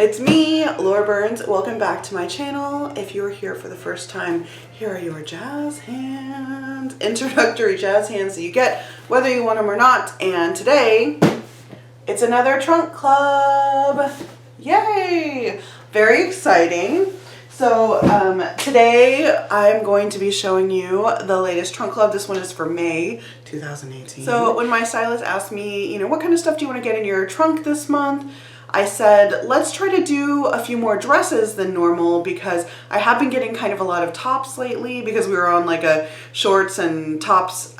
It's me, Laura Burns. Welcome back to my channel. If you're here for the first time, here are your jazz hands, introductory jazz hands that you get whether you want them or not. And today, it's another trunk club. Yay! Very exciting. So today I'm going to be showing you the latest trunk club. This one is for May 2018. So when my stylist asked me, what kind of stuff do you want to get in your trunk this month? I said, let's try to do a few more dresses than normal because I have been getting kind of a lot of tops lately because we were on like a shorts and tops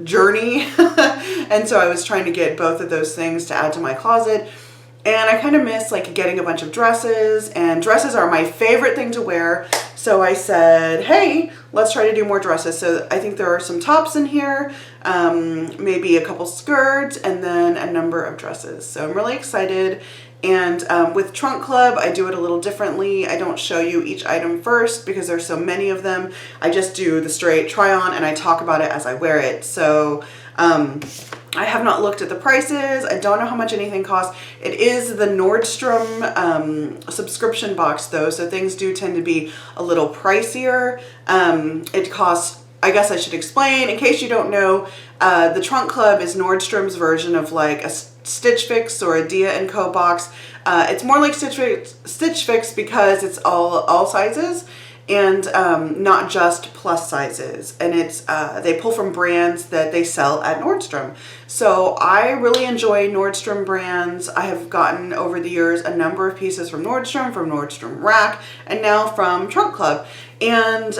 journey. And so I was trying to get both of those things to add to my closet. And I kind of miss like getting a bunch of dresses, and dresses are my favorite thing to wear. So I said, hey, let's try to do more dresses. So I think there are some tops in here, maybe a couple skirts, and then a number of dresses. So I'm really excited. And with Trunk Club, I do it a little differently. I don't show you each item first because there's so many of them. I just do the straight try on and I talk about it as I wear it. So I have not looked at the prices. I don't know how much anything costs. It is the Nordstrom subscription box though, so things do tend to be a little pricier. It costs, I guess I should explain, in case you don't know, the Trunk Club is Nordstrom's version of like a Stitch Fix or a Dia & Co box. It's more like Stitch Fix because it's all sizes and not just plus sizes, and it's they pull from brands that they sell at Nordstrom. So I really enjoy Nordstrom brands. I have gotten over the years a number of pieces from Nordstrom Rack, and now from Trunk Club. And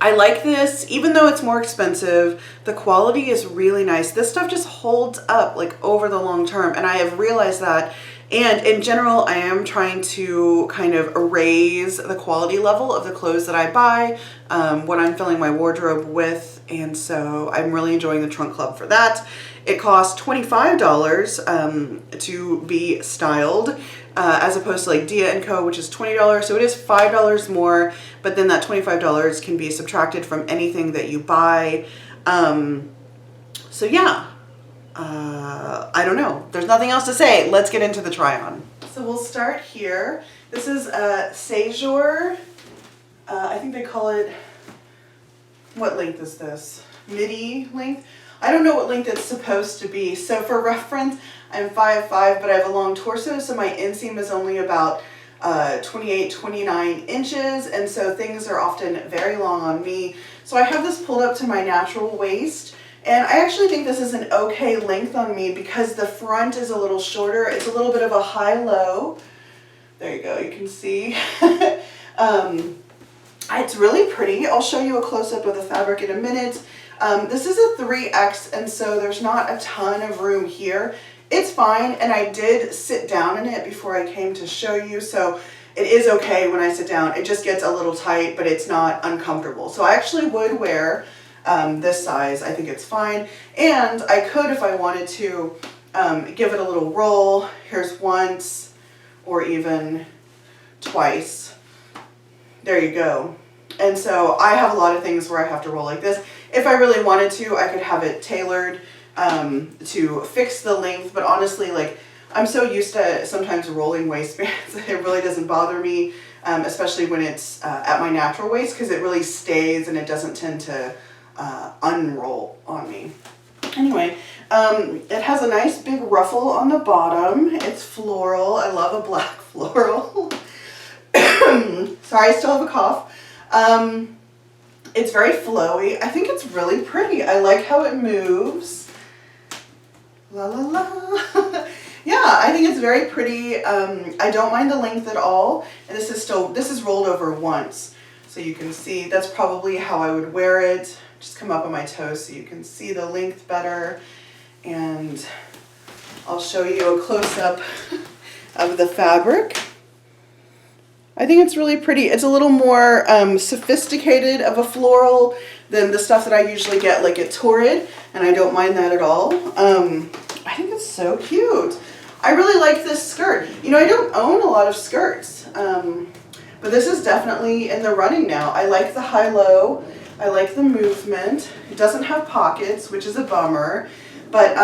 I like this, even though it's more expensive, the quality is really nice. This stuff just holds up like over the long term, and I have realized that. And in general, I am trying to kind of raise the quality level of the clothes that I buy, what I'm filling my wardrobe with, and so I'm really enjoying the Trunk Club for that. It costs $25 to be styled, as opposed to like Dia & Co, which is $20, so it is $5 more, but then that $25 can be subtracted from anything that you buy. So yeah. I don't know. There's nothing else to say. Let's get into the try on. So we'll start here. This is a Sejour. I think they call it, what length is this? Midi length? I don't know what length it's supposed to be. So for reference, I'm 5'5", but I have a long torso, so my inseam is only about 28, 29 inches, and so things are often very long on me. So I have this pulled up to my natural waist. And I actually think this is an okay length on me because the front is a little shorter. It's a little bit of a high-low. There you go, you can see. It's really pretty. I'll show you a close-up of the fabric in a minute. This is a 3X, and so there's not a ton of room here. It's fine, and I did sit down in it before I came to show you, so it is okay when I sit down. It just gets a little tight, but it's not uncomfortable. So I actually would wear this size. I think it's fine, and I could, if I wanted to, give it a little roll. Here's once, or even twice. There you go. And so I have a lot of things where I have to roll like this. If I really wanted to, I could have it tailored to fix the length, but honestly, like, I'm so used to sometimes rolling waistbands, it really doesn't bother me, especially when it's at my natural waist, because it really stays and it doesn't tend to unroll on me. Anyway, it has a nice big ruffle on the bottom. It's floral. I love a black floral. Sorry, I still have a cough. It's very flowy. I think it's really pretty. I like how it moves. La la la. Yeah, I think it's very pretty. I don't mind the length at all. And this is rolled over once. So you can see that's probably how I would wear it. Just come up on my toes so you can see the length better. And I'll show you a close-up of the fabric. I think it's really pretty. It's a little more sophisticated of a floral than the stuff that I usually get like at Torrid, and I don't mind that at all. I think it's so cute. I really like this skirt. I don't own a lot of skirts, but this is definitely in the running now. I like the high-low. I like the movement. It doesn't have pockets, which is a bummer, but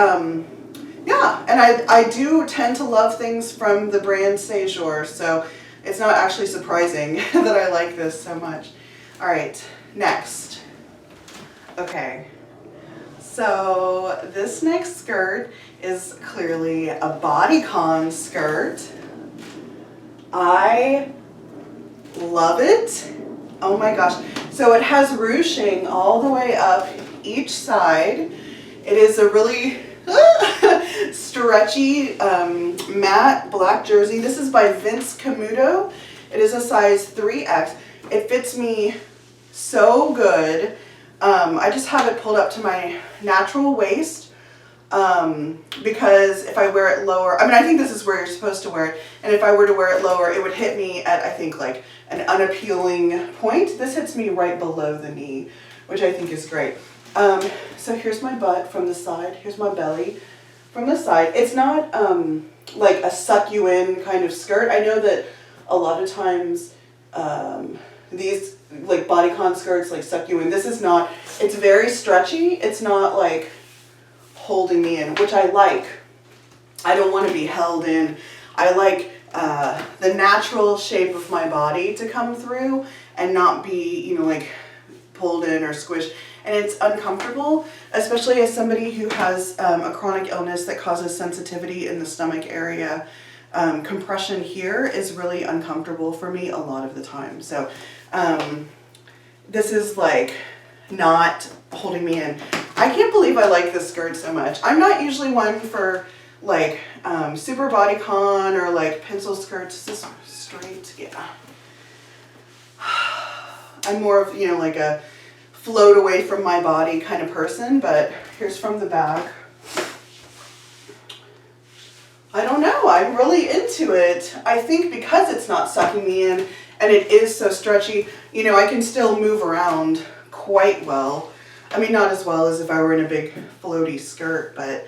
Yeah, and I do tend to love things from the brand Sejour, so it's not actually surprising that I like this so much. All right, next. Okay, so this next skirt is clearly a Bodycon skirt. I love it. Oh my gosh. So it has ruching all the way up each side. It is a really stretchy matte black jersey. This is by Camuto. It is a size 3X. It fits me so good. I just have it pulled up to my natural waist because if I wear it lower, I mean, I think this is where you're supposed to wear it, and if I were to wear it lower, it would hit me at, I think, like an unappealing point. This hits me right below the knee, which I think is great. So here's my butt from the side. Here's my belly from the side. It's not like a suck you in kind of skirt. I know that a lot of times these like bodycon skirts like suck you in. This is not. It's very stretchy. It's not like holding me in, which I like. I don't want to be held in. I like the natural shape of my body to come through and not be, you know, like pulled in or squished. And it's uncomfortable, especially as somebody who has a chronic illness that causes sensitivity in the stomach area. Compression here is really uncomfortable for me a lot of the time. So this is like not holding me in. I can't believe I like this skirt so much. I'm not usually one for like super bodycon or like pencil skirts. Is this straight? Yeah. I'm more of, you know, like a float away from my body kind of person, but here's from the back. I don't know, I'm really into it. I think because it's not sucking me in and it is so stretchy, you know, I can still move around quite well. I mean, not as well as if I were in a big floaty skirt, but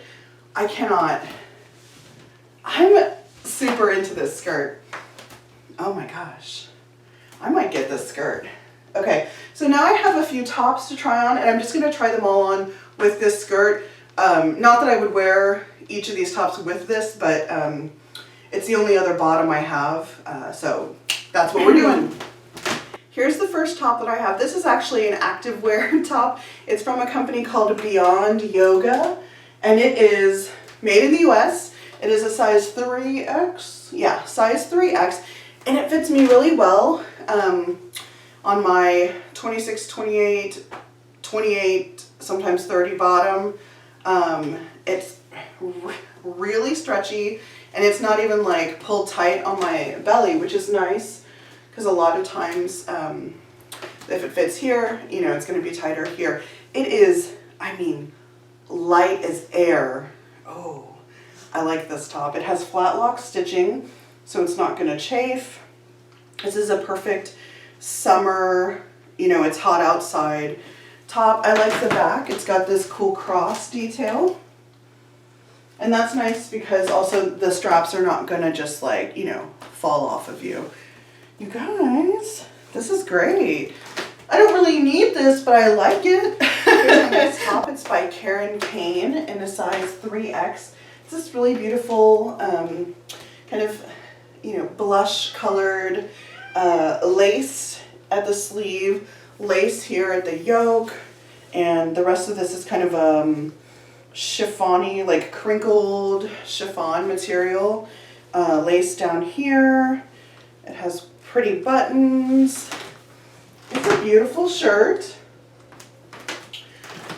I cannot. I'm super into this skirt. Oh my gosh, I might get this skirt. Okay, so now I have a few tops to try on, and I'm just going to try them all on with this skirt. Not that I would wear each of these tops with this, but it's the only other bottom I have, so that's what we're doing. Here's the first top that I have. This is actually an activewear top. It's from a company called Beyond Yoga, and it is made in the US. It is a size 3X. Yeah, size 3X, and it fits me really well. On my 26, 28, 28, sometimes 30 bottom. It's really stretchy, and it's not even like pulled tight on my belly, which is nice, because a lot of times if it fits here, you know, it's going to be tighter here. It is, I mean, light as air. Oh, I like this top. It has flat lock stitching, so it's not going to chafe. This is a perfect summer, you know, it's hot outside top. I like the back. It's got this cool cross detail. And that's nice because also the straps are not gonna just like, you know, fall off of you. You guys, this is great. I don't really need this, but I like it. Here's my next top. It's by Kane in a size 3X. It's this really beautiful kind of, you know, blush colored lace at the sleeve, lace here at the yoke, and the rest of this is kind of chiffon-y, like crinkled chiffon material. Lace down here. It has pretty buttons. It's a beautiful shirt.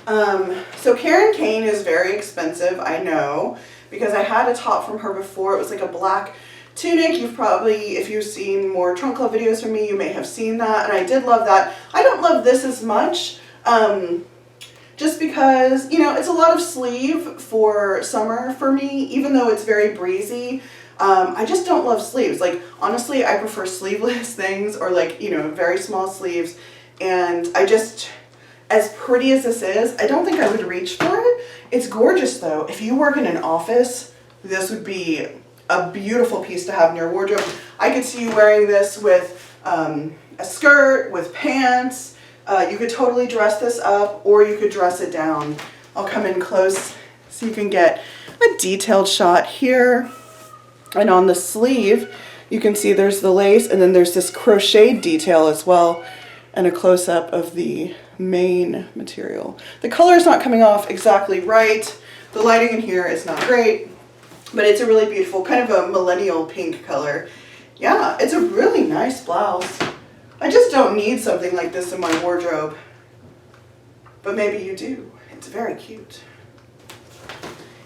So Kane is very expensive, I know, because I had a top from her before. It was like a black tunic. You've probably, if you've seen more trunk club videos from me, you may have seen that, and I did love that. I don't love this as much, just because, you know, it's a lot of sleeve for summer for me, even though it's very breezy. I just don't love sleeves. Like, honestly, I prefer sleeveless things, or like, you know, very small sleeves, and I just, as pretty as this is, I don't think I would reach for it. It's gorgeous though. If you work in an office, this would be a beautiful piece to have in your wardrobe. I could see you wearing this with a skirt, with pants. You could totally dress this up, or you could dress it down. I'll come in close So you can get a detailed shot here. And on the sleeve, you can see there's the lace, and then there's this crocheted detail as well, and a close-up of the main material. The color is not coming off exactly right. The lighting in here is not great, but it's a really beautiful, kind of a millennial pink color. Yeah, it's a really nice blouse. I just don't need something like this in my wardrobe, but maybe you do. It's very cute.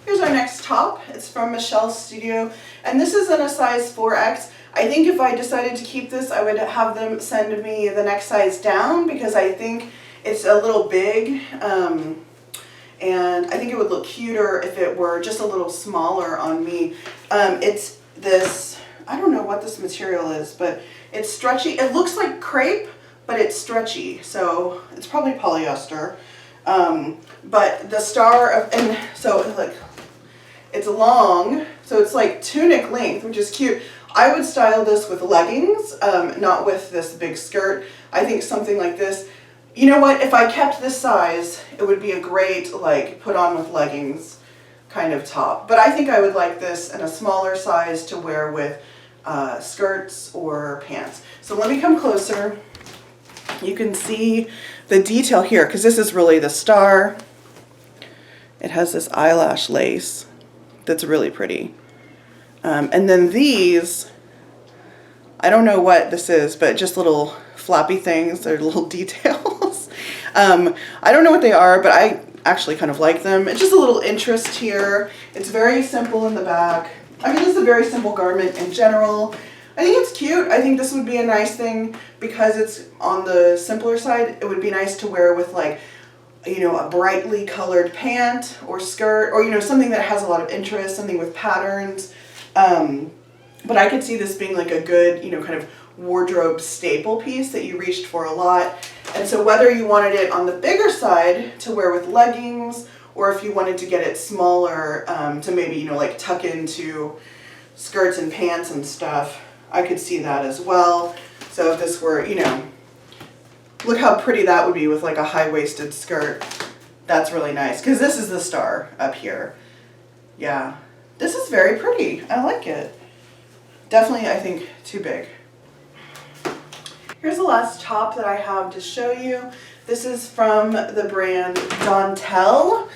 Here's our next top. It's from Michelle's Studio, and this is in a size 4X. I think if I decided to keep this, I would have them send me the next size down because I think it's a little big, and I think it would look cuter if it were just a little smaller on me. It's this, I don't know what this material is, but it's stretchy. It looks like crepe, but it's stretchy, so it's probably polyester. But the star of, and so like, it's long, so it's like tunic length, which is cute. I would style this with leggings, not with this big skirt. I think something like this, you know what, if I kept this size, it would be a great, like, put on with leggings kind of top. But I think I would like this in a smaller size to wear with skirts or pants. So let me come closer. You can see the detail here, because this is really the star. It has this eyelash lace that's really pretty. And then these, I don't know what this is, but just little floppy things. They're little details. I don't know what they are, but I actually kind of like them. It's just a little interest here. It's very simple in the back. I mean, this is a very simple garment in general. I think it's cute. I think this would be a nice thing because it's on the simpler side. It would be nice to wear with, like, you know, a brightly colored pant or skirt, or, you know, something that has a lot of interest, something with patterns. But I could see this being like a good, you know, kind of wardrobe staple piece that you reached for a lot. And so whether you wanted it on the bigger side to wear with leggings, or if you wanted to get it smaller to maybe, you know, like tuck into skirts and pants and stuff, I could see that as well. So if this were, you know, look how pretty that would be with like a high-waisted skirt. That's really nice, because this is the star up here. Yeah, this is very pretty. I like it. Definitely, I think, too big. Here's the last top that I have to show you. This is from the brand Dantel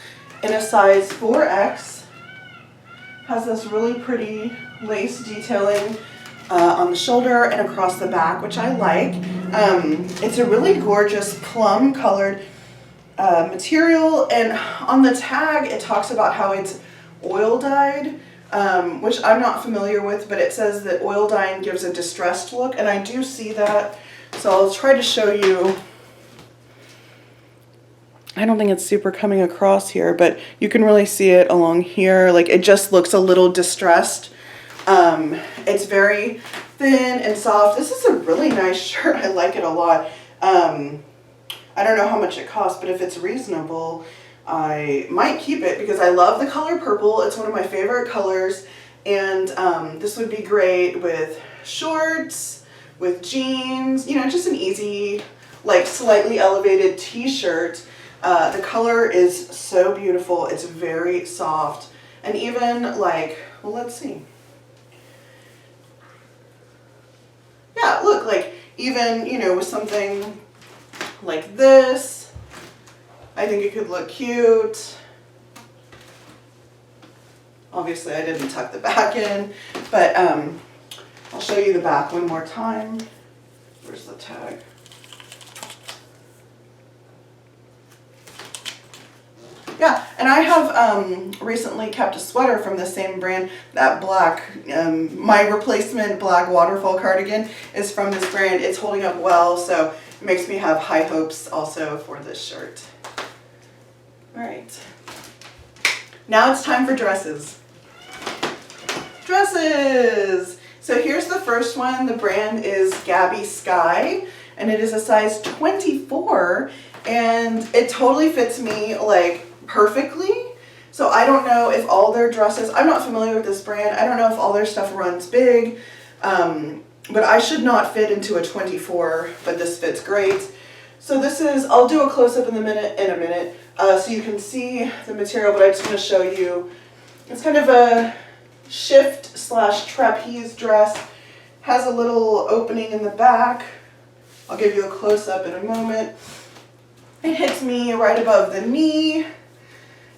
in a size 4X. Has this really pretty lace detailing on the shoulder and across the back, which I like. It's a really gorgeous plum colored material, and on the tag it talks about how it's oil dyed, which I'm not familiar with, but it says that oil dyeing gives a distressed look, and I do see that. So I'll try to show you. I don't think it's super coming across here, but you can really see it along here. Like, it just looks a little distressed. It's very thin and soft. This is a really nice shirt. I like it a lot. I don't know how much it costs, but if it's reasonable, I might keep it because I love the color purple. It's one of my favorite colors, and this would be great with shorts, with jeans, you know, just an easy, like, slightly elevated t-shirt. The color is so beautiful. It's very soft, and even like, well, let's see. Yeah, look, like, even, you know, with something like this, I think it could look cute. Obviously, I didn't tuck the back in, but I'll show you the back one more time. Where's the tag? Yeah, and I have recently kept a sweater from the same brand. That black, my replacement black waterfall cardigan is from this brand. It's holding up well, so it makes me have high hopes also for this shirt. All right, now it's time for dresses. Dresses! So here's the first one. The brand is Gabby Sky, and it is a size 24, and it totally fits me, like, perfectly. So I don't know if all their dresses, I'm not familiar with this brand, I don't know if all their stuff runs big, but I should not fit into a 24, but this fits great. So this is, I'll do a close-up in a minute, so you can see the material, but I just want to show you. It's kind of a shift slash trapeze dress. Has a little opening in the back. I'll give you a close-up in a moment. It hits me right above the knee.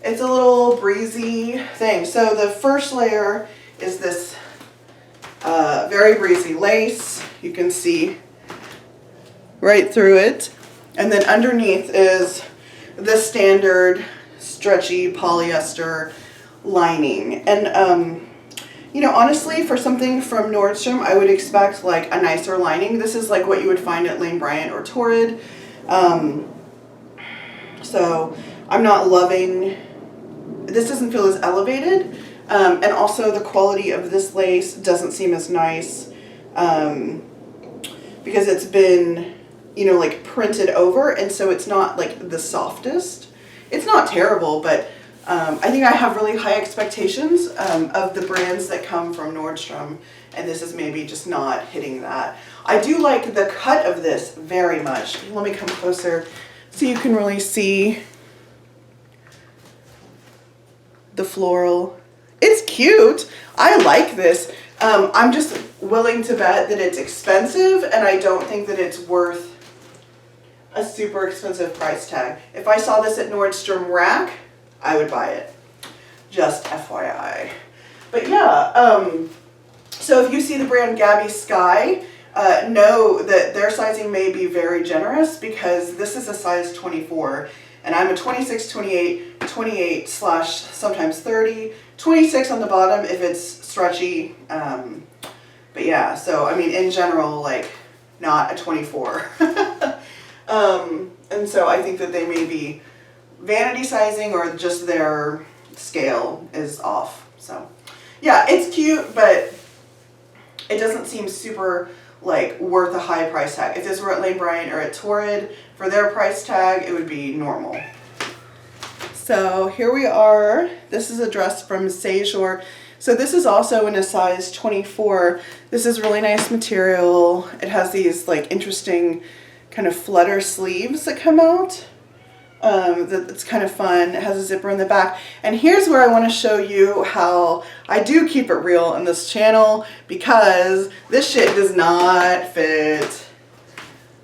It's a little breezy thing. So the first layer is this very breezy lace. You can see right through it. And then underneath is the standard stretchy polyester lining. And you know, honestly, for something from Nordstrom, I would expect like a nicer lining. This is like what you would find at Lane Bryant or Torrid. So I'm not loving, this doesn't feel as elevated. And also the quality of this lace doesn't seem as nice because it's been, you know, like printed over. And so it's not like the softest. It's not terrible, but I think I have really high expectations of the brands that come from Nordstrom, and this is maybe just not hitting that. I do like the cut of this very much. Let me come closer so you can really see the floral. It's cute. I like this. I'm just willing to bet that it's expensive, and I don't think that it's worth a super expensive price tag. If I saw this at Nordstrom Rack, I would buy it. Just FYI. But yeah, so if you see the brand Gabby Sky, know that their sizing may be very generous because this is a size 24 and I'm a 26, 28, 28 slash sometimes 30, 26 on the bottom if it's stretchy. But yeah, so I mean in general, like not a 24. And so I think that they may be vanity sizing or just their scale is off. So yeah, it's cute, but it doesn't seem super like worth a high price tag. If this were at Lane Bryant or at Torrid, for their price tag, it would be normal. So here we are. This is a dress from Sejour. So this is also in a size 24. This is really nice material. It has these like interesting kind of flutter sleeves that come out. It's kind of fun. It has a zipper in the back. And here's where I want to show you how I do keep it real in this channel, because this shit does not fit.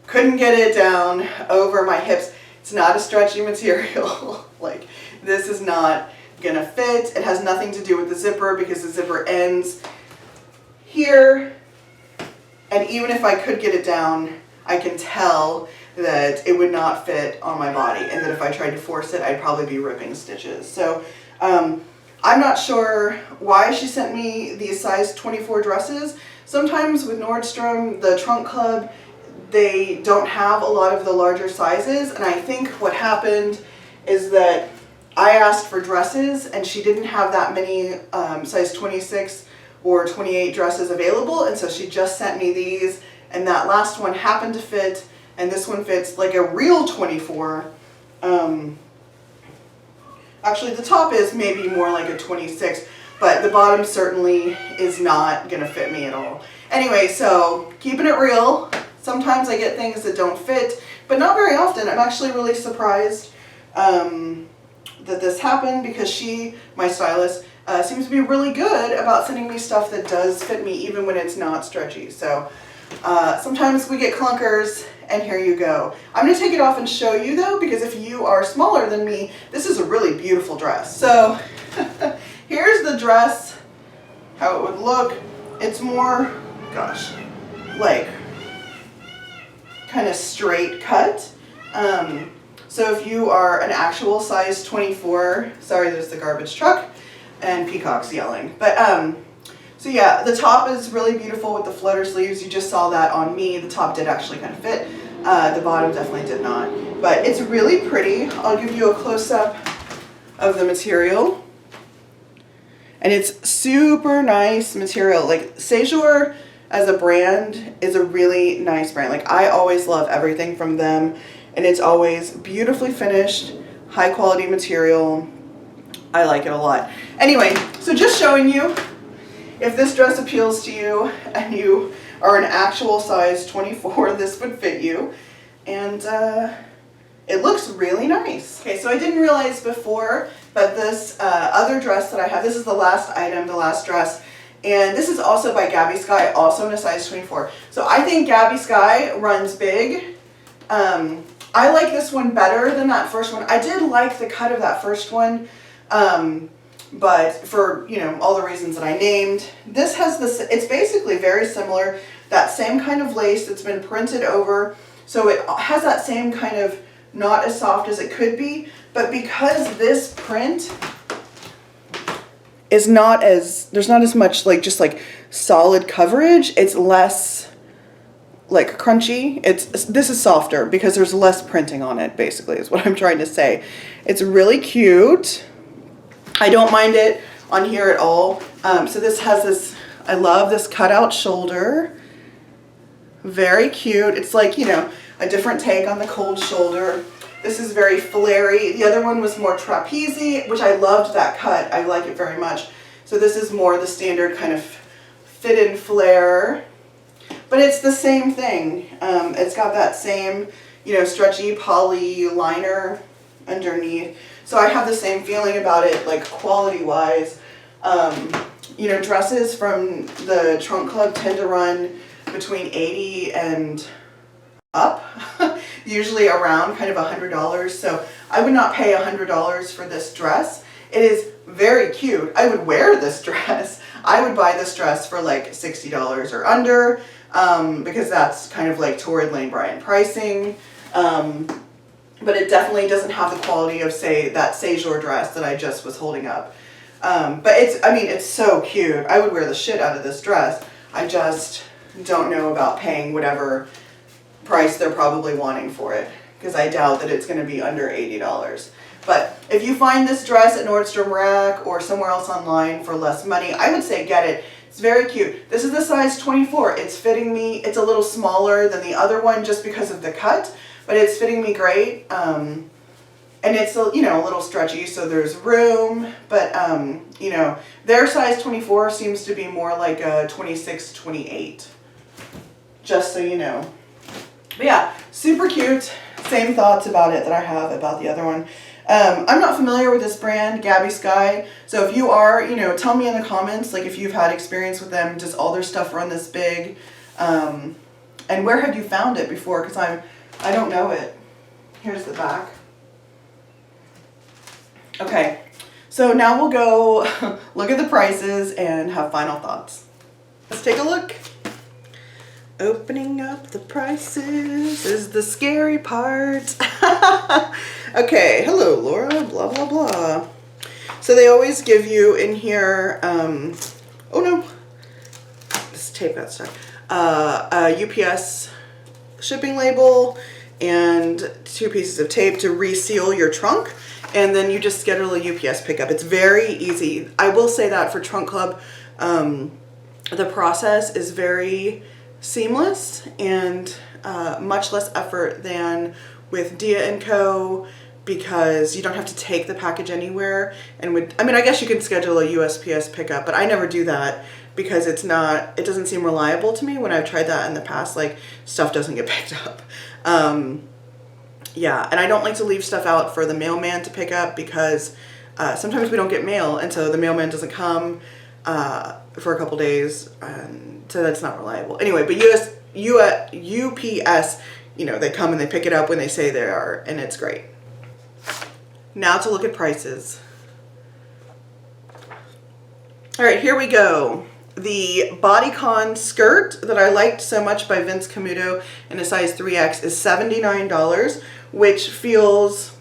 Couldn't get it down over my hips. It's not a stretchy material. Like, this is not gonna fit. It has nothing to do with the zipper because the zipper ends here. And even if I could get it down, I can tell that it would not fit on my body, and that if I tried to force it, I'd probably be ripping stitches. So I'm not sure why she sent me these size 24 dresses. Sometimes with Nordstrom, the trunk club, they don't have a lot of the larger sizes, and I think what happened is that I asked for dresses and she didn't have that many size 26 or 28 dresses available, and so she just sent me these, and that last one happened to fit. And this one fits like a real 24. Actually, the top is maybe more like a 26, but the bottom certainly is not gonna fit me at all. Anyway, so keeping it real. Sometimes I get things that don't fit, but not very often. I'm actually really surprised that this happened, because she, my stylist, seems to be really good about sending me stuff that does fit me even when it's not stretchy. So sometimes we get clunkers, and here you go. I'm going to take it off and show you though, because if you are smaller than me, this is a really beautiful dress. So here's the dress, how it would look. It's more, gosh, like kind of straight cut. So if you are an actual size 24, sorry, there's the garbage truck and peacocks yelling. But so yeah, the top is really beautiful with the flutter sleeves. You just saw that on me. The top did actually kind of fit. The bottom definitely did not. But it's really pretty. I'll give you a close-up of the material. And it's super nice material. Like, Sejour as a brand is a really nice brand. Like, I always love everything from them. And it's always beautifully finished, high quality material. I like it a lot. Anyway, so just showing you, if this dress appeals to you and you are an actual size 24, this would fit you. And it looks really nice. Okay, so I didn't realize before, but this other dress that I have, this is the last item, the last dress, and this is also by Gabby Sky, also in a size 24. So I think Gabby Sky runs big. I like this one better than that first one. I did like the cut of that first one, but for, you know, all the reasons that I named. This has this, it's basically very similar, that same kind of lace that's been printed over, so it has that same kind of, not as soft as it could be, but because this print is not as, there's not as much like just like solid coverage, it's less like crunchy. This is softer because there's less printing on it, basically, is what I'm trying to say. It's really cute. I don't mind it on here at all. So this has this, I love this cutout shoulder. Very cute. It's like, you know, a different take on the cold shoulder. This is very flary. The other one was more trapeze, which I loved that cut. I like it very much. So this is more the standard kind of fit-in flare, but it's the same thing. It's got that same, you know, stretchy poly liner underneath. So I have the same feeling about it, like quality-wise. You know, dresses from the Trunk Club tend to run between $80 and up, usually around kind of $100. So I would not pay $100 for this dress. It is very cute. I would wear this dress. I would buy this dress for like $60 or under, because that's kind of like Torrid Lane Bryant pricing. But it definitely doesn't have the quality of, say, that Séjour dress that I just was holding up. But it's, I mean, it's so cute. I would wear the shit out of this dress. I just don't know about paying whatever price they're probably wanting for it, because I doubt that it's going to be under $80. But if you find this dress at Nordstrom Rack or somewhere else online for less money, I would say get it. It's very cute. This is the size 24. It's fitting me. It's a little smaller than the other one just because of the cut, but it's fitting me great. And it's, you know, a little stretchy, so there's room, but, you know, their size 24 seems to be more like a 26, 28, just so you know. But yeah, super cute. Same thoughts about it that I have about the other one. I'm not familiar with this brand, Gabby Sky, so if you are, you know, tell me in the comments, like, if you've had experience with them. Does all their stuff run this big? And where have you found it before? Because I don't know it. Here's the back. Okay, so now we'll go look at the prices and have final thoughts. Let's take a look. Opening up the prices is the scary part. Okay, hello Laura, blah, blah, blah. So they always give you in here, oh no, this tape got stuck, a UPS shipping label and 2 pieces of tape to reseal your trunk. And then you just schedule a UPS pickup. It's very easy. I will say that for Trunk Club, the process is very seamless and much less effort than with Dia & Co, because you don't have to take the package anywhere. And I mean, I guess you can schedule a USPS pickup, but I never do that because it doesn't seem reliable to me when I've tried that in the past. Like, stuff doesn't get picked up. Yeah, and I don't like to leave stuff out for the mailman to pick up because sometimes we don't get mail, and so the mailman doesn't come for a couple days, so that's not reliable. Anyway, but UPS, you know, they come and they pick it up when they say they are, and it's great. Now to look at prices. All right, here we go. The Bodycon skirt that I liked so much by Vince Camuto in a size 3X is $79, which feels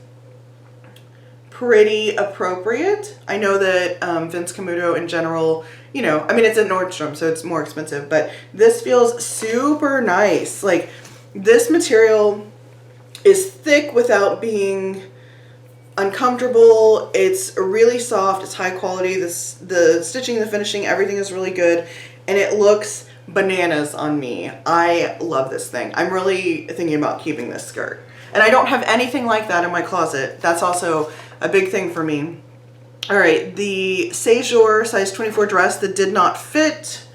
pretty appropriate. I know that Vince Camuto in general, you know, I mean, it's at Nordstrom, so it's more expensive, but this feels super nice. Like, this material is thick without being uncomfortable. It's really soft. It's high quality. The stitching, the finishing, everything is really good, and it looks bananas on me. I love this thing. I'm really thinking about keeping this skirt, and I don't have anything like that in my closet. That's also a big thing for me. All right, the Séjour size 24 dress that did not fit,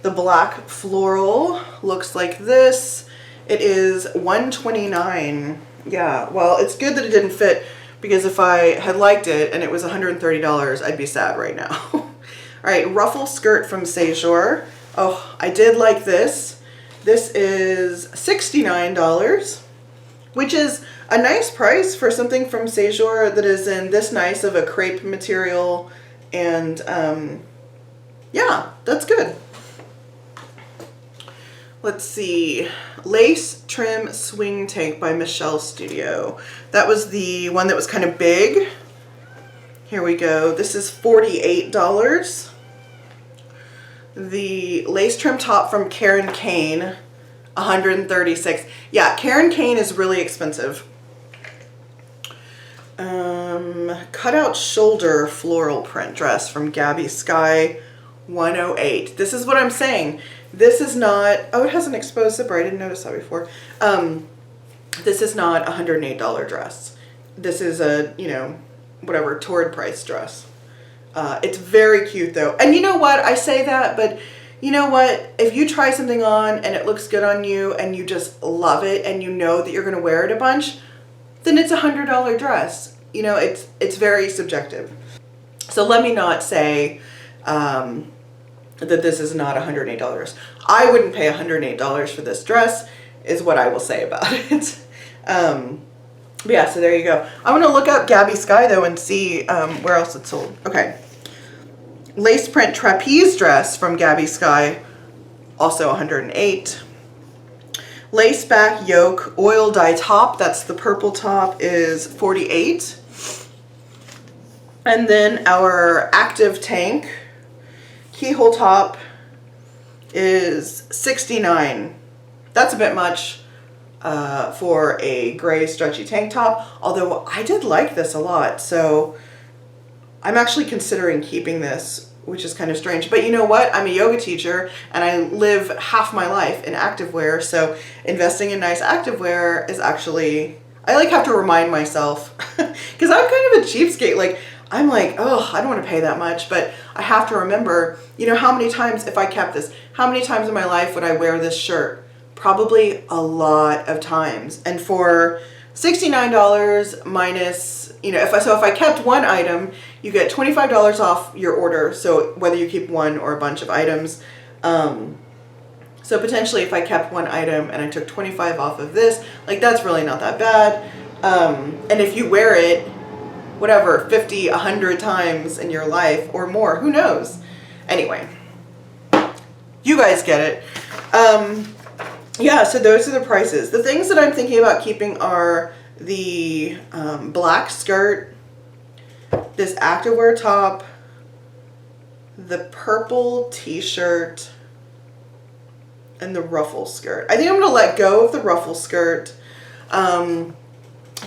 the black floral, looks like this. It is $129. Yeah, well, it's good that it didn't fit, because if I had liked it and it was $130, I'd be sad right now. All right, Ruffle Skirt from Sejour. Oh, I did like this. This is $69, which is a nice price for something from Sejour that is in this nice of a crepe material. And yeah, that's good. Let's see, Lace Trim Swing Tank by Michelle Studio. That was the one that was kind of big. Here we go. This is $48. The Lace Trim Top from Karen Kane, $136. Yeah, Karen Kane is really expensive. Cutout Shoulder Floral Print Dress from Gabby Sky, $108. This is what I'm saying. This is not, oh, it has an exposed zipper. I didn't notice that before. This is not a $108 dress. This is a, you know, whatever, Torrid price dress. It's very cute though. And you know what? I say that, but you know what? If you try something on and it looks good on you and you just love it and you know that you're going to wear it a bunch, then it's a $100 dress. You know, it's very subjective. So let me not say, that this is not $108. I wouldn't pay $108 for this dress, is what I will say about it. But yeah, so there you go. I'm going to look up Gabby Sky though and see where else it's sold. Okay. Lace print trapeze dress from Gabby Sky, also $108. Lace back yoke oil dye top, that's the purple top, is $48. And then our active tank keyhole top is $69. That's a bit much for a gray stretchy tank top, although I did like this a lot, so I'm actually considering keeping this, which is kind of strange. But you know what? I'm a yoga teacher and I live half my life in activewear, so investing in nice activewear is actually, I like have to remind myself because I'm kind of a cheapskate. Like, I'm like, oh, I don't want to pay that much, but I have to remember, you know, how many times, if I kept this, how many times in my life would I wear this shirt? Probably a lot of times. And for $69 minus, you know, if I kept one item, you get $25 off your order. So whether you keep one or a bunch of items. So potentially if I kept one item and I took 25 off of this, like that's really not that bad. And if you wear it, whatever, 50, 100 times in your life or more, who knows? Anyway, you guys get it. Yeah, so those are the prices. The things that I'm thinking about keeping are the black skirt, this activewear top, the purple t-shirt, and the ruffle skirt. I think I'm going to let go of the ruffle skirt.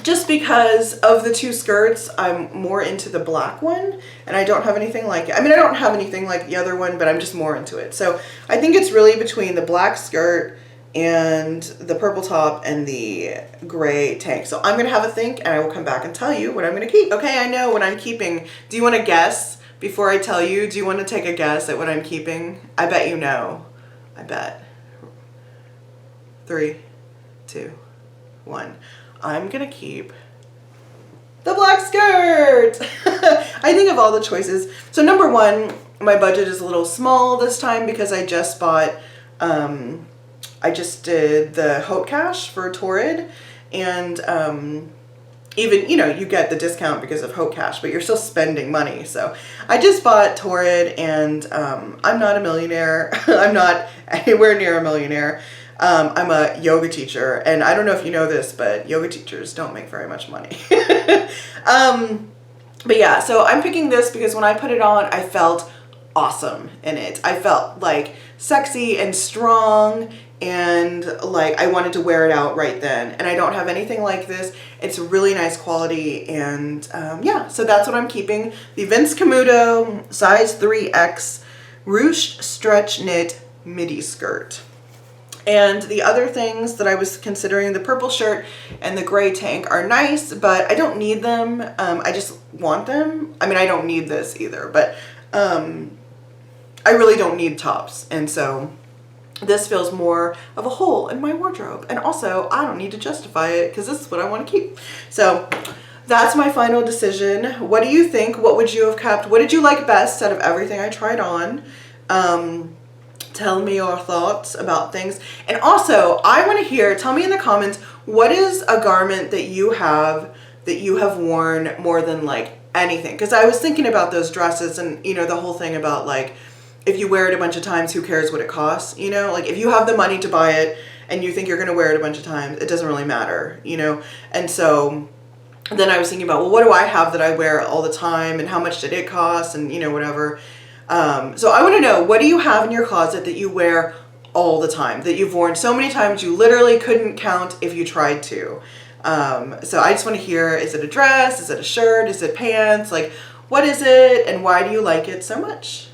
Just because of the two skirts, I'm more into the black one, and I don't have anything like it. I mean, I don't have anything like the other one, but I'm just more into it. So I think it's really between the black skirt and the purple top and the gray tank. So I'm going to have a think, and I will come back and tell you what I'm going to keep. Okay, I know what I'm keeping. Do you want to guess before I tell you? Do you want to take a guess at what I'm keeping? I bet you know. I bet. 3, 2, 1. I'm gonna keep the black skirt. I think of all the choices. So number one, my budget is a little small this time because I just bought, I just did the Hope Cash for Torrid, and even, you know, you get the discount because of Hope Cash, but you're still spending money. So I just bought Torrid, and I'm not a millionaire. I'm not anywhere near a millionaire. I'm a yoga teacher, and I don't know if you know this, but yoga teachers don't make very much money. But yeah, so I'm picking this because when I put it on, I felt awesome in it. I felt like sexy and strong, and like I wanted to wear it out right then. And I don't have anything like this. It's really nice quality, and yeah, so that's what I'm keeping. The Vince Camuto size 3X ruched stretch knit midi skirt. And the other things that I was considering, the purple shirt and the gray tank, are nice, but I don't need them. I just want them. I mean, I don't need this either, but I really don't need tops. And so this feels more of a hole in my wardrobe. And also, I don't need to justify it because this is what I want to keep. So that's my final decision. What do you think? What would you have kept? What did you like best out of everything I tried on? Tell me your thoughts about things. And also, I want to hear, tell me in the comments, what is a garment that you have worn more than like anything? Because I was thinking about those dresses and, you know, the whole thing about like, if you wear it a bunch of times, who cares what it costs? You know, like if you have the money to buy it and you think you're going to wear it a bunch of times, it doesn't really matter, you know? And so then I was thinking about, well, what do I have that I wear all the time and how much did it cost and, you know, whatever. So I want to know, what do you have in your closet that you wear all the time, that you've worn so many times you literally couldn't count if you tried to? So I just want to hear, is it a dress? Is it a shirt? Is it pants? Like, what is it and why do you like it so much?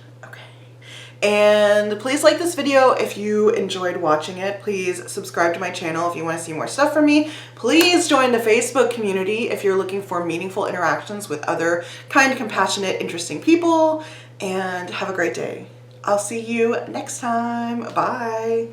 And please like this video if you enjoyed watching it. Please subscribe to my channel if you want to see more stuff from me. Please join the Facebook community if you're looking for meaningful interactions with other kind, compassionate, interesting people. And have a great day. I'll see you next time. Bye.